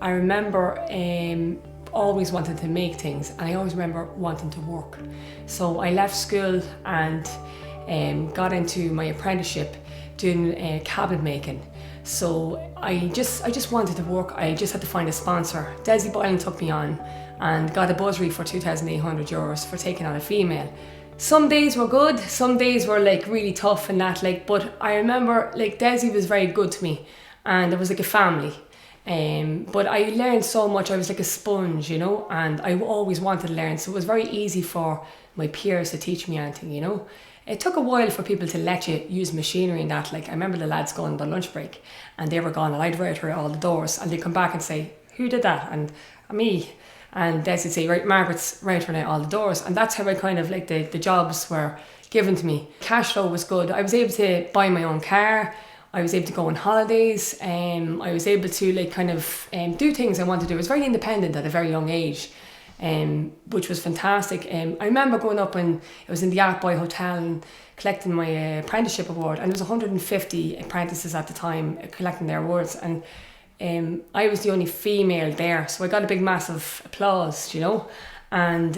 I remember always wanting to make things, and I always remember wanting to work. So I left school and got into my apprenticeship doing cabinet making. So I just wanted to work. I just had to find a sponsor. Desi Boylan took me on and got a bursary for €2,800 for taking on a female. Some days were good, some days were like really tough and that, like, but I remember like Desi was very good to me and it was like a family. But I learned so much. I was like a sponge, you know, and I always wanted to learn. So it was very easy for my peers to teach me anything, you know. It took a while for people to let you use machinery and that. Like I remember the lads going on the lunch break and they were gone and I'd write her all the doors and they'd come back and say, who did that? And me. And Des would say, right, Margaret's writing out all the doors. And that's how I kind of like the jobs were given to me. Cash flow was good. I was able to buy my own car. I was able to go on holidays. I was able to like kind of do things I wanted to do. I was very independent at a very young age, which was fantastic. I remember going up and I was in the Art Boy Hotel and collecting my apprenticeship award, and there was 150 apprentices at the time collecting their awards, and I was the only female there, so I got a big massive applause, you know, and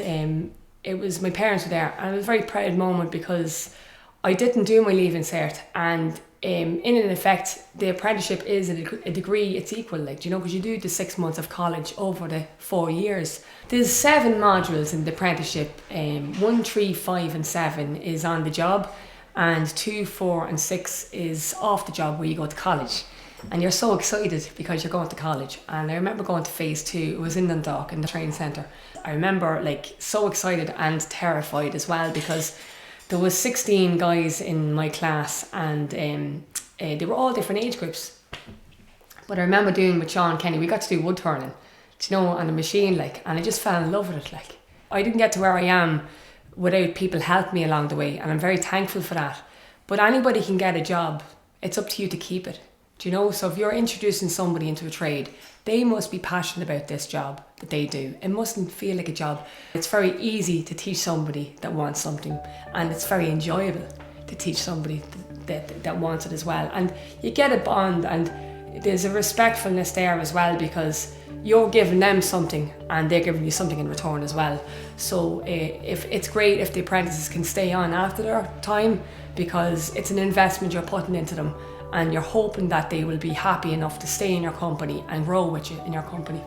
it was, my parents were there, and it was a very proud moment because I didn't do my leaving cert, and in effect the apprenticeship is a degree, it's equal, like, you know, because you do the 6 months of college over the 4 years. There's 7 modules in the apprenticeship. 1, 3, 5 and 7 is on the job, and 2, 4 and 6 is off the job where you go to college. And you're so excited because you're going to college. And I remember going to phase 2, it was in Dundalk in the training centre. I remember like so excited and terrified as well because there was 16 guys in my class and they were all different age groups. But I remember doing with Sean Kenny, we got to do wood turning, you know, on a machine, like, and I just fell in love with it. Like, I didn't get to where I am without people helping me along the way, and I'm very thankful for that. But anybody can get a job, it's up to you to keep it. Do you know? So if you're introducing somebody into a trade, they must be passionate about this job that they do. It mustn't feel like a job. It's very easy to teach somebody that wants something, and it's very enjoyable to teach somebody that wants it as well. And you get a bond, and there's a respectfulness there as well because you're giving them something and they're giving you something in return as well. So if it's great if the apprentices can stay on after their time, because it's an investment you're putting into them, and you're hoping that they will be happy enough to stay in your company and grow with you in your company.